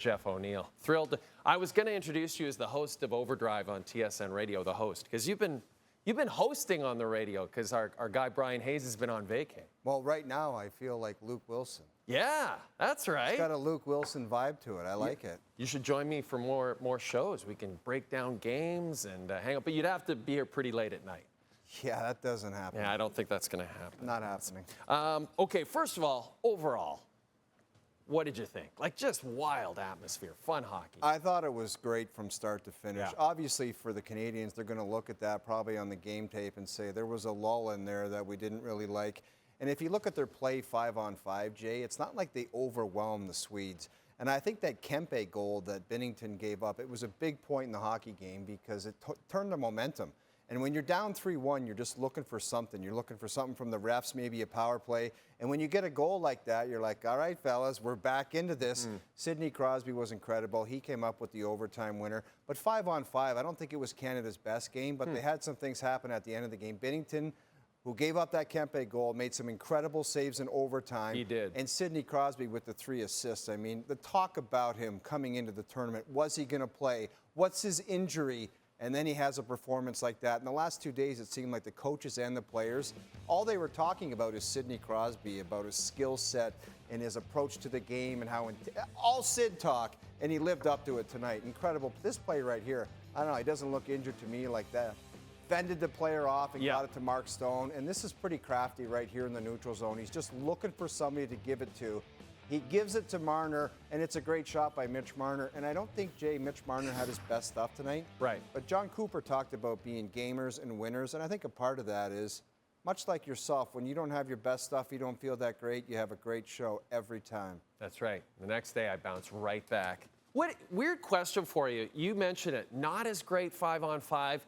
Jeff O'Neill. Thrilled. I was going to introduce you as the host of Overdrive on TSN Radio, the host, because you've been hosting on the radio because our guy Brian Hayes has been on vacay. Well, right now I feel like Luke Wilson. Yeah, that's right. It's got a Luke Wilson vibe to it. I like it. You should join me for more shows. We can break down games and hang out, but you'd have to be here pretty late at night. Yeah, that doesn't happen. Yeah, I don't think that's going to happen. Not happening. Okay, first of all, overall, what did you think? Like, just wild atmosphere, fun hockey. I thought it was great from start to finish. Yeah. Obviously, for the Canadians, they're going to look at that probably on the game tape and say there was a lull in there that we didn't really like. And if you look at their play 5-on-5, Jay, it's not like they overwhelmed the Swedes. And I think that Kempe goal that Binnington gave up, it was a big point in the hockey game because it turned the momentum. And when you're down 3-1, you're just looking for something. You're looking for something from the refs, maybe a power play. And when you get a goal like that, you're like, all right, fellas, we're back into this. Sidney Crosby was incredible. He came up with the overtime winner. But 5-on-5, I don't think it was Canada's best game, but they had some things happen at the end of the game. Binnington, who gave up that Kempe goal, made some incredible saves in overtime. He did. And Sidney Crosby with the 3 assists. I mean, the talk about him coming into the tournament, was he going to play? What's his injury? And then he has a performance like that. In the last 2 days, it seemed like the coaches and the players, all they were talking about is Sidney Crosby, about his skill set and his approach to the game and how all Sid talk, and he lived up to it tonight. Incredible. This play right here, I don't know, he doesn't look injured to me like that. Fended the player off and got it to Mark Stone. And this is pretty crafty right here in the neutral zone. He's just looking for somebody to give it to. He gives it to Marner, and it's a great shot by Mitch Marner. And I don't think, Jay, Mitch Marner had his best stuff tonight. Right. But John Cooper talked about being gamers and winners, and I think a part of that is, much like yourself, when you don't have your best stuff, you don't feel that great, you have a great show every time. That's right. The next day, I bounce right back. What weird question for you. You mentioned it. Not as great 5-on-5.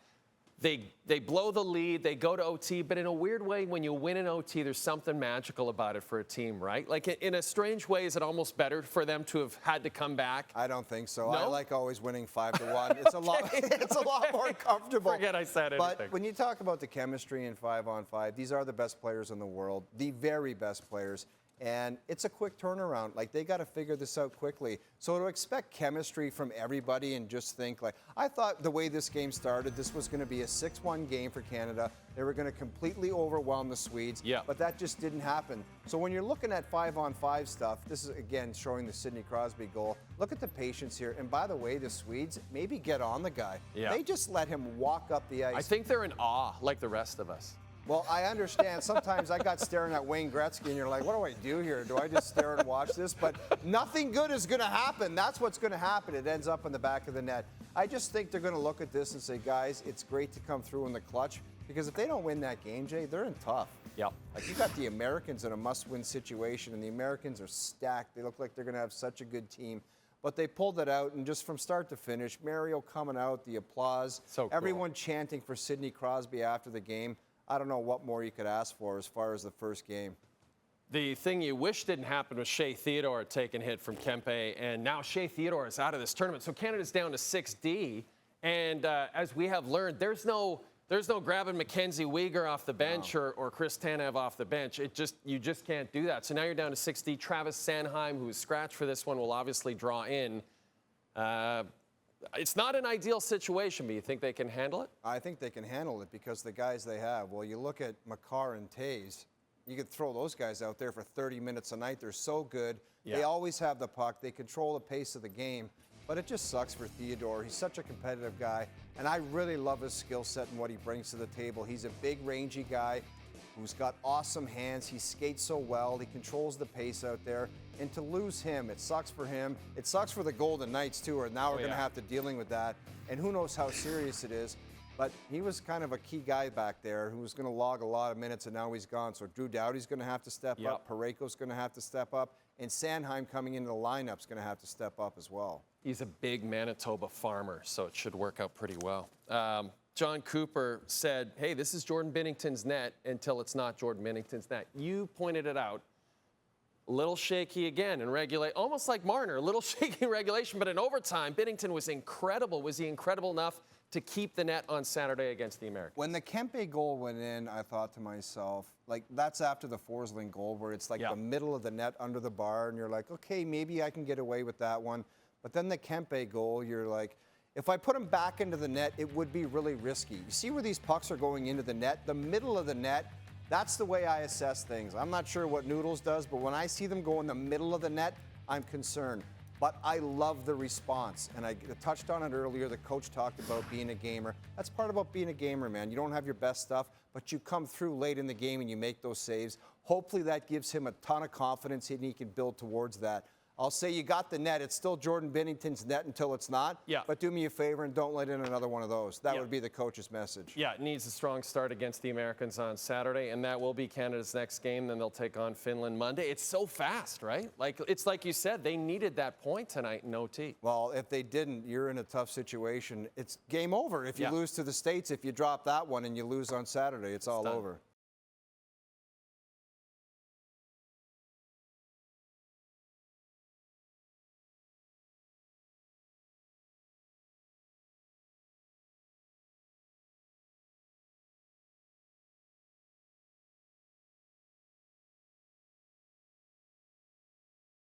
They blow the lead, they go to OT, but in a weird way, when you win in OT, there's something magical about it for a team, right? Like, in a strange way, is it almost better for them to have had to come back? I don't think so. No? I like always winning 5-1. It's a lot. It's a lot more comfortable. Forget I said anything. But when you talk about the chemistry in 5-on-5, these are the best players in the world, the very best players. And it's a quick turnaround. Like, they got to figure this out quickly. So to expect chemistry from everybody and just think, like, I thought the way this game started, this was going to be a 6-1 game for Canada. They were going to completely overwhelm the Swedes. Yeah. But that just didn't happen. So when you're looking at 5-on-5 stuff, this is, again, showing the Sidney Crosby goal. Look at the patience here. And by the way, the Swedes, maybe get on the guy. Yeah. They just let him walk up the ice. I think they're in awe, like the rest of us. Well, I understand. Sometimes I got staring at Wayne Gretzky, and you're like, what do I do here? Do I just stare and watch this? But nothing good is going to happen. That's what's going to happen. It ends up in the back of the net. I just think they're going to look at this and say, guys, it's great to come through in the clutch, because if they don't win that game, Jay, they're in tough. Yep. Like, you got the Americans in a must-win situation, and the Americans are stacked. They look like they're going to have such a good team. But they pulled it out, and just from start to finish, Mario coming out, the applause, so cool. Everyone chanting for Sidney Crosby after the game. I don't know what more you could ask for as far as the first game. The thing you wish didn't happen was Shea Theodore taking hit from Kempe, and now Shea Theodore is out of this tournament. So Canada's down to 6D, and as we have learned, there's no grabbing Mackenzie Weegar off the bench or Chris Tanev off the bench. You just can't do that. So now you're down to 6D. Travis Sanheim, who's scratched for this one, will obviously draw in. It's not an ideal situation, but you think they can handle it? I think they can handle it because the guys they have. Well, you look at Makar and Taves, you could throw those guys out there for 30 minutes a night. They're so good. Yeah. They always have the puck. They control the pace of the game. But it just sucks for Theodore. He's such a competitive guy, and I really love his skill set and what he brings to the table. He's a big, rangy guy who's got awesome hands. He skates so well. He controls the pace out there. And to lose him, it sucks for him. It sucks for the Golden Knights, too, or now we're going to have to dealing with that. And who knows how serious it is. But he was kind of a key guy back there who was going to log a lot of minutes, and now he's gone. So Drew Doughty's going to have to step up. Pareko's going to have to step up. And Sanheim coming into the lineup's going to have to step up as well. He's a big Manitoba farmer, so it should work out pretty well. John Cooper said, hey, this is Jordan Binnington's net until it's not Jordan Binnington's net. You pointed it out. A little shaky again in regulation, almost like Marner, a little shaky in regulation, but in overtime, Binnington was incredible. Was he incredible enough to keep the net on Saturday against the Americans? When the Kempe goal went in, I thought to myself, like, that's after the Forsling goal where it's like the middle of the net under the bar, and you're like, okay, maybe I can get away with that one. But then the Kempe goal, you're like, if I put him back into the net, it would be really risky. You see where these pucks are going into the net? The middle of the net, that's the way I assess things. I'm not sure what Noodles does, but when I see them go in the middle of the net, I'm concerned. But I love the response. And I touched on it earlier. The coach talked about being a gamer. That's part about being a gamer, man. You don't have your best stuff, but you come through late in the game and you make those saves. Hopefully that gives him a ton of confidence and he can build towards that. I'll say you got the net. It's still Jordan Binnington's net until it's not. Yeah. But do me a favor and don't let in another one of those. That would be the coach's message. Yeah, it needs a strong start against the Americans on Saturday, and that will be Canada's next game. Then they'll take on Finland Monday. It's so fast, right? It's like you said, they needed that point tonight in OT. Well, if they didn't, you're in a tough situation. It's game over if you lose to the States. If you drop that one and you lose on Saturday, it's all over.